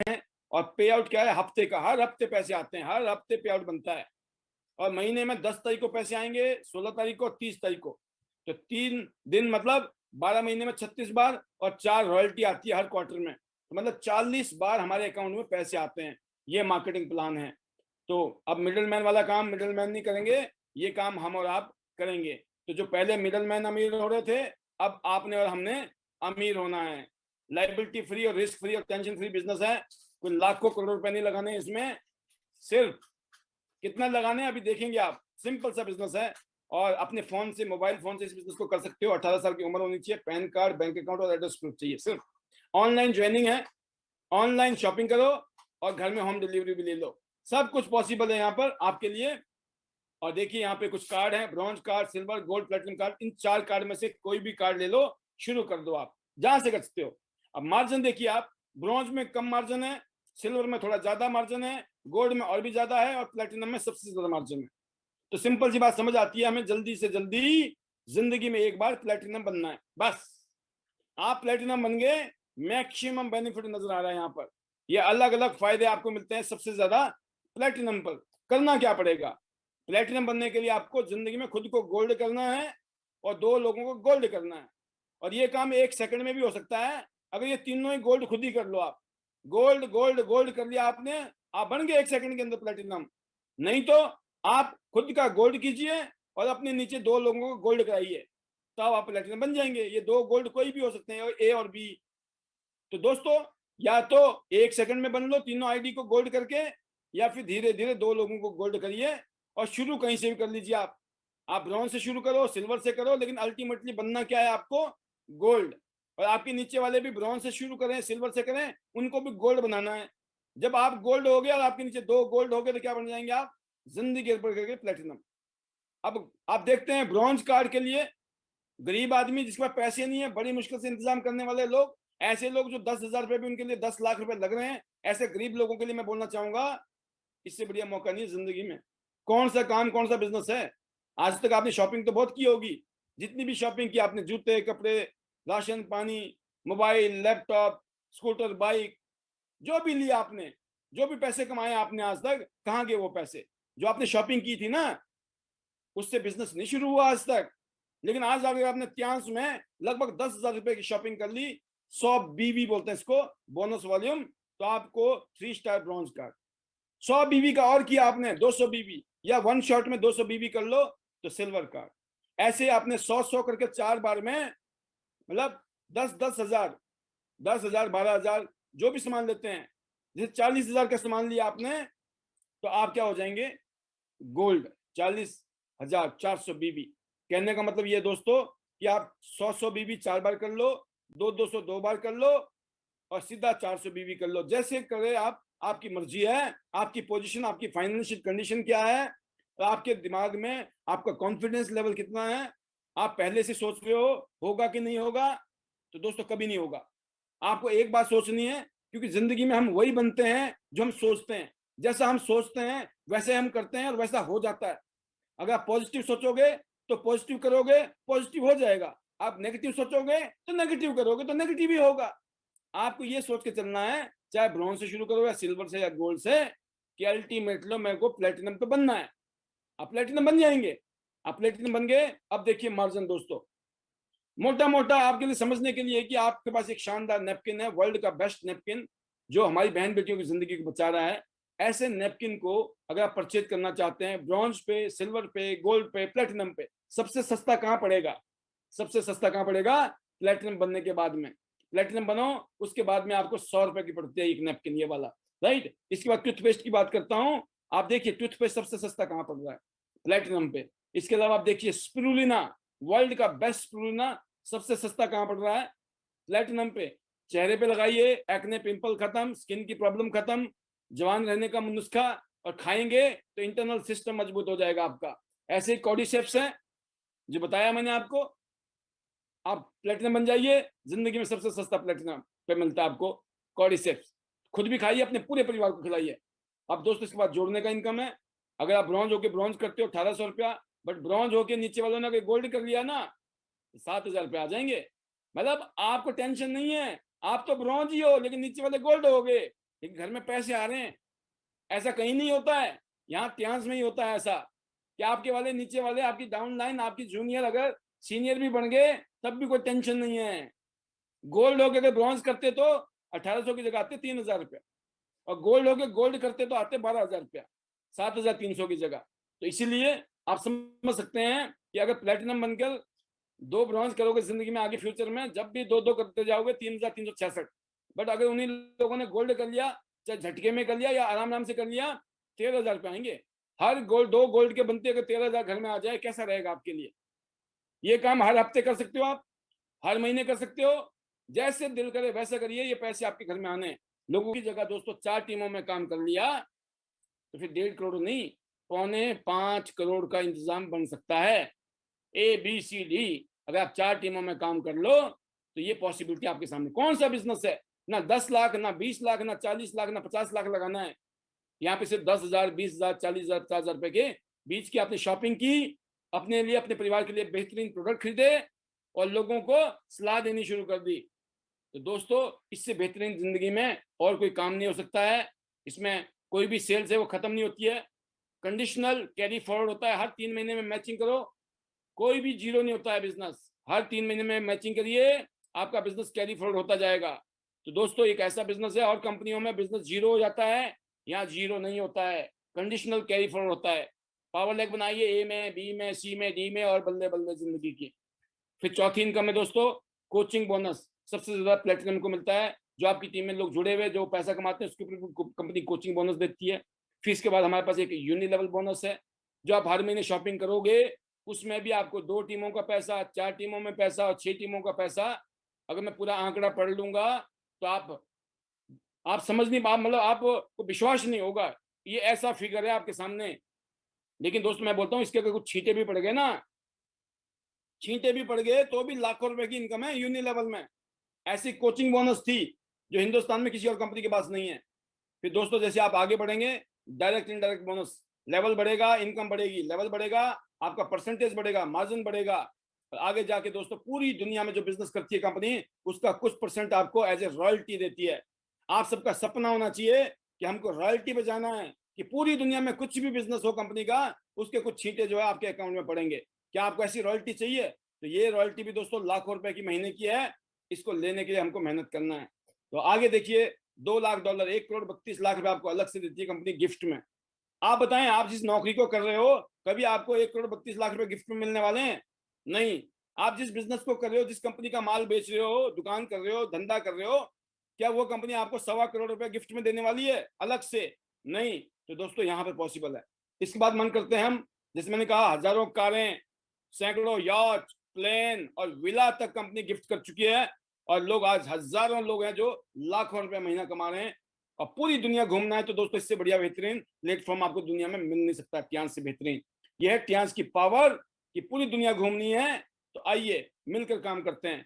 हैं, और पे आउट क्या है, हफ्ते का, हर हफ्ते पैसे आते हैं, हर हफ्ते पे आउट बनता है। और महीने में 10 तारीख को पैसे आएंगे, 16 तारीख को, 30 तारीख को। तो 3 दिन मतलब 12 महीने में 36 बार, और 4 रॉयल्टी आती है हर क्वार्टर में। तो मतलब 40 बार हमारे अकाउंट में पैसे आते हैं। ये मार्केटिंग प्लान है। तो अब मिडिल मैन वाला काम मिडिल मैन नहीं करेंगे, ये काम हम और आप करेंगे। तो जो पहले मिडिल मैन अमीर हो रहे थे, अब आपने और हमने अमीर होना है। लाइबिलिटी फ्री और रिस्क फ्री और टेंशन फ्री बिजनेस है। कोई लाखों करोड़ रुपए नहीं लगाने इसमें, सिर्फ कितना लगाने अभी देखेंगे आप। सिंपल सा बिजनेस है, और अपने फोन से, मोबाइल फोन से इस बिजनेस को कर सकते हो। 18 साल की उम्र होनी चाहिए, पैन कार्ड, बैंक अकाउंट और एड्रेस प्रूफ चाहिए सिर्फ। ऑनलाइन ज्वाइनिंग है, ऑनलाइन शॉपिंग करो और घर में होम डिलीवरी भी ले लो। सब कुछ पॉसिबल है यहाँ पर आपके लिए। और देखिए यहाँ पे कुछ कार्ड हैं, bronze card, silver, gold, platinum card. इन 4 कार्ड में से कोई भी कार्ड ले लो, शुरू कर दो, आप जहां से कर सकते हो। अब मार्जिन देखिए आप, ब्रॉन्ज में कम मार्जिन है, सिल्वर में थोड़ा ज्यादा मार्जिन है, गोल्ड में और भी ज्यादा है, और प्लेटिनम में सबसे ज्यादा मार्जिन है। तो सिंपल सी बात समझ आती है, हमें जल्दी से जल्दी जिंदगी में एक बार प्लेटिनम बनना है बस। आप प्लेटिनम बन गए, मैक्सिमम बेनिफिट नजर आ रहा है यहाँ पर। ये अलग अलग फायदे आपको मिलते हैं सबसे ज्यादा प्लेटिनम पर। करना क्या पड़ेगा? प्लेटिनम बनने के लिए आपको जिंदगी में खुद को गोल्ड करना है, और 2 लोगों को गोल्ड करना है। और ये काम 1 सेकंड में भी हो सकता है, अगर ये तीनों ही गोल्ड खुद ही कर लो आप। गोल्ड गोल्ड गोल्ड कर लिया आपने, आप बन गए 1 सेकंड के अंदर प्लेटिनम। नहीं तो आप खुद का गोल्ड कीजिए और अपने नीचे 2 लोगों को गोल्ड कराइए, तब आप प्लेटिनम बन जाएंगे। ये 2 गोल्ड कोई भी हो सकते हैं, ए और बी। तो दोस्तों, या तो 1 सेकंड में बन लो तीनों आईडी को गोल्ड करके, या फिर धीरे धीरे 2 लोगों को गोल्ड करिए। और शुरू कहीं से भी कर लीजिए आप ब्रॉन्ज से शुरू करो, सिल्वर से करो, लेकिन अल्टीमेटली बनना क्या है आपको? गोल्ड। और आपके नीचे वाले भी ब्रॉन्ज से शुरू करें, सिल्वर से करें, उनको भी गोल्ड बनाना है। जब आप गोल्ड हो गए और आपके नीचे 2 गोल्ड हो गए, तो क्या बन जाएंगे आप? जिंदगी भर करके प्लेटिनम। अब आप देखते हैं ब्रॉन्ज कार्ड के लिए गरीब आदमी जिसके पास पैसे नहीं है, बड़ी मुश्किल से इंतजाम करने वाले लोग, ऐसे लोग जो 10,000 रुपए भी उनके लिए 10 लाख रुपए लग रहे हैं, ऐसे गरीब लोगों के लिए मैं बोलना चाहूंगा, इससे बढ़िया मौका नहीं है जिंदगी में। कौन सा काम, कौन सा बिजनेस है? आज तक आपने शॉपिंग तो बहुत की होगी, जितनी भी शॉपिंग की आपने, जूते, कपड़े, राशन पानी, मोबाइल, लैपटॉप, स्कूटर, बाइक, जो भी लिया आपने, जो भी पैसे कमाए आपने आज तक, कहाँ गए वो पैसे? जो आपने शॉपिंग की थी ना, उससे बिजनेस नहीं शुरू हुआ आज तक। लेकिन आज अगर आपने त्यांश में लगभग 10,000 रुपए की शॉपिंग कर ली, 100 बीवी बोलते हैं इसको, बोनस वॉल्यूम, तो आपको 3 स्टार ब्रॉन्ज कार्ड। 100 बीवी का और किया आपने 200 बीवी, या 1 शॉट में 200 बीवी कर लो, तो सिल्वर कार्ड। ऐसे आपने 100 करके 4 बार में, मतलब 10,000, 10,000, 12,000, जो भी सामान लेते हैं, जैसे 40,000 का सामान लिया आपने, तो आप क्या हो जाएंगे? गोल्ड। 40,400 बीबी। कहने का मतलब ये दोस्तों कि आप 100 बीबी 4 बार कर लो, 200 2 बार कर लो, और सीधा 400 बीबी कर लो। जैसे करे आप, आपकी मर्जी है। आपकी पोजीशन, आपकी फाइनेंशियल कंडीशन क्या है, आपके दिमाग में आपका कॉन्फिडेंस लेवल कितना है, आप पहले से सोच रहे हो होगा कि नहीं होगा? तो दोस्तों कभी नहीं होगा। आपको एक बात सोचनी है, क्योंकि जिंदगी में हम वही बनते हैं जो हम सोचते हैं। जैसा हम सोचते हैं वैसे हम करते हैं, और वैसा हो जाता है। अगर आप पॉजिटिव सोचोगे तो पॉजिटिव करोगे, पॉजिटिव हो जाएगा। आप नेगेटिव सोचोगे तो नेगेटिव करोगे, तो नेगेटिव ही होगा। आपको ये सोच के चलना है, चाहे ब्रॉन्ज से शुरू करो या सिल्वर से या गोल्ड से, कि अल्टीमेटली मेरे को प्लेटिनम पे बनना है। आप प्लेटिनम बन जाएंगे। आप प्लेटिनम बन गए, अब देखिए मार्जिन दोस्तों, मोटा मोटा आपके लिए समझने के लिए, कि आपके पास एक शानदार नेपकिन है, वर्ल्ड का बेस्ट नेपकिन, जो हमारी बहन बेटियों की जिंदगी को बचा रहा है। ऐसे नेपकिन को अगर आप परचेज करना चाहते हैं, ब्रॉन्ज पे, सिल्वर पे, गोल्ड पे, प्लेटिनम पे, सबसे सस्ता कहाँ पड़ेगा? सबसे सस्ता कहाँ पड़ेगा? प्लेटिनम बनने के बाद में। प्लेटिनम बनो, उसके बाद में आपको 100 रुपए की पड़ती है एक नेपकिन, ये वाला, राइट। इसके बाद टूथपेस्ट की बात करता हूँ। आप देखिए टूथपेस्ट सबसे सस्ता कहाँ पड़ रहा है? प्लेटिनम पे। इसके अलावा आप देखिए स्पिरुलिना, वर्ल्ड का बेस्ट स्पिरुलिना, सबसे सस्ता कहाँ पड़ रहा है? प्लेटिनम पे। चेहरे पे लगाइए, एक्ने, पिंपल खत्म, स्किन की प्रॉब्लम खत्म, जवान रहने का नुस्खा। और खाएंगे तो इंटरनल सिस्टम मजबूत हो जाएगा आपका। ऐसे ही कॉर्डिसेप्स है, जो बताया मैंने आपको। आप प्लेटिनम बन जाइए, जिंदगी में सबसे सस्ता प्लेटिनम पे मिलता है आपको कॉर्डिसेप्स। खुद भी खाइए, अपने पूरे परिवार को खिलाइए। अब दोस्तों इसके बाद जोड़ने का इनकम है। अगर आप ब्रॉन्ज होके ब्रॉन्ज करते हो 1800 रुपया, बट ब्रॉन्ज होके नीचे वालों ने गोल्ड कर लिया ना, 7,000 रुपये आ जाएंगे। मतलब आपको टेंशन नहीं है, आप तो ब्रॉन्ज ही हो, लेकिन नीचे वाले गोल्ड हो गए। लेकिन घर में पैसे आ रहे हैं। ऐसा कहीं नहीं होता है, यहाँ ट्यांस में ही होता है ऐसा कि आपके वाले नीचे वाले, आपकी डाउन लाइन, आपकी जूनियर अगर सीनियर भी बन गए तब भी कोई टेंशन नहीं है। गोल्ड होके अगर ब्रॉन्ज करते तो 1800 की जगह आते 3000 रुपया, और गोल्ड होके गोल्ड करते तो आते 12,000 रुपया, 7,300 की जगह। तो इसीलिए आप समझ सकते हैं कि अगर प्लेटिनम बनकर 2 ब्रॉन्ज करोगे जिंदगी में आगे फ्यूचर में, जब भी 2-2 करते जाओगे 3,366। बट अगर उन्हीं लोगों ने गोल्ड कर लिया, चाहे झटके में कर लिया या आराम आराम से कर लिया, 13,000 रुपये आएंगे। हर गोल्ड 2 गोल्ड के बनते अगर 13,000 घर में आ जाए, कैसा रहेगा आपके लिए? ये काम हर हफ्ते कर सकते हो आप, हर महीने कर सकते हो, जैसे दिल करे वैसा करिए, ये पैसे आपके घर में आने हैं। लोगों की जगह दोस्तों 4 टीमों में काम कर लिया तो फिर 1.5 करोड़ नहीं, 4.25 करोड़ का इंतजाम बन सकता है। ABCD, अगर आप 4 टीमों में काम कर लो तो ये पॉसिबिलिटी आपके सामने। कौन सा बिजनेस है, ना 10 लाख, ना 20 लाख, ना 40 लाख, ना 50 लाख लगाना है। यहाँ पे सिर्फ 10,000, 20,000, 40,000, 50,000 रुपए के बीच की आपने शॉपिंग की, अपने लिए, अपने परिवार के लिए बेहतरीन प्रोडक्ट खरीदे और लोगों को सलाह देनी शुरू कर दी। तो दोस्तों, इससे बेहतरीन जिंदगी में और कोई काम नहीं हो सकता है। इसमें कोई भी सेल्स है वो खत्म नहीं होती है, कंडीशनल कैरी फॉरवर्ड होता है। हर 3 महीने में मैचिंग करो, कोई भी जीरो नहीं होता है बिजनेस। हर 3 महीने में मैचिंग करिए, आपका बिजनेस कैरी फॉरवर्ड होता जाएगा। तो दोस्तों, एक ऐसा बिजनेस है, और कंपनियों में बिजनेस जीरो हो जाता है, यहाँ जीरो नहीं होता है, कंडीशनल कैरी फॉरवर्ड होता है। पावर लेग बनाइए A में, B में, C में, D में, और बल्ले बल्ले जिंदगी की। फिर चौथी इनकम है दोस्तों कोचिंग बोनस। सबसे ज्यादा प्लेटिनम को मिलता है। जो आपकी टीम में लोग जुड़े हुए जो पैसा कमाते हैं उसके ऊपर कंपनी कोचिंग बोनस देती है। फिर इसके बाद हमारे पास एक यूनि लेवल बोनस है, जो आप हर महीने शॉपिंग करोगे उसमें भी आपको 2 टीमों का पैसा, 4 टीमों में पैसा और 6 टीमों का पैसा। अगर मैं पूरा आंकड़ा पढ़ लूंगा तो आप समझ नहीं, आप मतलब आपको विश्वास नहीं होगा, ये ऐसा फिगर है आपके सामने। लेकिन दोस्तों मैं बोलता हूँ, इसके अगर कुछ छींटे भी पड़ गए ना, छींटे भी पड़ गए तो भी लाखों रुपए की इनकम है यूनि लेवल में। ऐसी कोचिंग बोनस थी जो हिंदुस्तान में किसी और कंपनी के पास नहीं है। फिर दोस्तों जैसे आप आगे बढ़ेंगे, डायरेक्ट इनडायरेक्ट बोनस लेवल बढ़ेगा, इनकम बढ़ेगी, लेवल बढ़ेगा, आपका परसेंटेज बढ़ेगा, मार्जिन बढ़ेगा। और आगे जाके दोस्तों पूरी दुनिया में जो बिजनेस करती है कंपनी, उसका कुछ परसेंट आपको एज ए रॉयल्टी देती है। आप सबका सपना होना चाहिए कि हमको रॉयल्टी पे जाना है, कि पूरी दुनिया में कुछ भी बिजनेस हो कंपनी का, उसके कुछ छींटे जो है आपके अकाउंट में पड़ेंगे। क्या आपको ऐसी रॉयल्टी चाहिए? तो ये रॉयल्टी भी दोस्तों लाखों रुपए की महीने की है, इसको लेने के लिए हमको मेहनत करना है। तो आगे देखिए, $2 लाख, 1,32,00,000 रुपए आपको अलग से देती है कंपनी गिफ्ट में। आप बताएं, आप जिस नौकरी को कर रहे हो, कभी आपको 1,32,00,000 रुपए गिफ्ट में मिलने वाले हैं? नहीं। आप जिस बिजनेस को कर रहे हो, जिस कंपनी का माल बेच रहे हो, दुकान कर रहे हो, धंधा कर रहे हो, क्या वो कंपनी आपको 1.25 करोड़ रुपए गिफ्ट में देने वाली है अलग से? नहीं। तो दोस्तों यहाँ पे पॉसिबल है। इसके बाद मन करते हैं हम, जैसे मैंने कहा, हजारों कारें, सैकड़ों यॉट, प्लेन और विला तक कंपनी गिफ्ट कर चुकी है। और लोग आज हजारों लोग हैं जो लाखों रुपए महीना कमा रहे हैं। और पूरी दुनिया घूमना है तो दोस्तों इससे बढ़िया बेहतरीन प्लेटफॉर्म आपको दुनिया में मिल नहीं सकता ट्यांस से बेहतरीन। यह है ट्यांस की पावर कि पूरी दुनिया घूमनी है। तो आइए मिलकर काम करते हैं।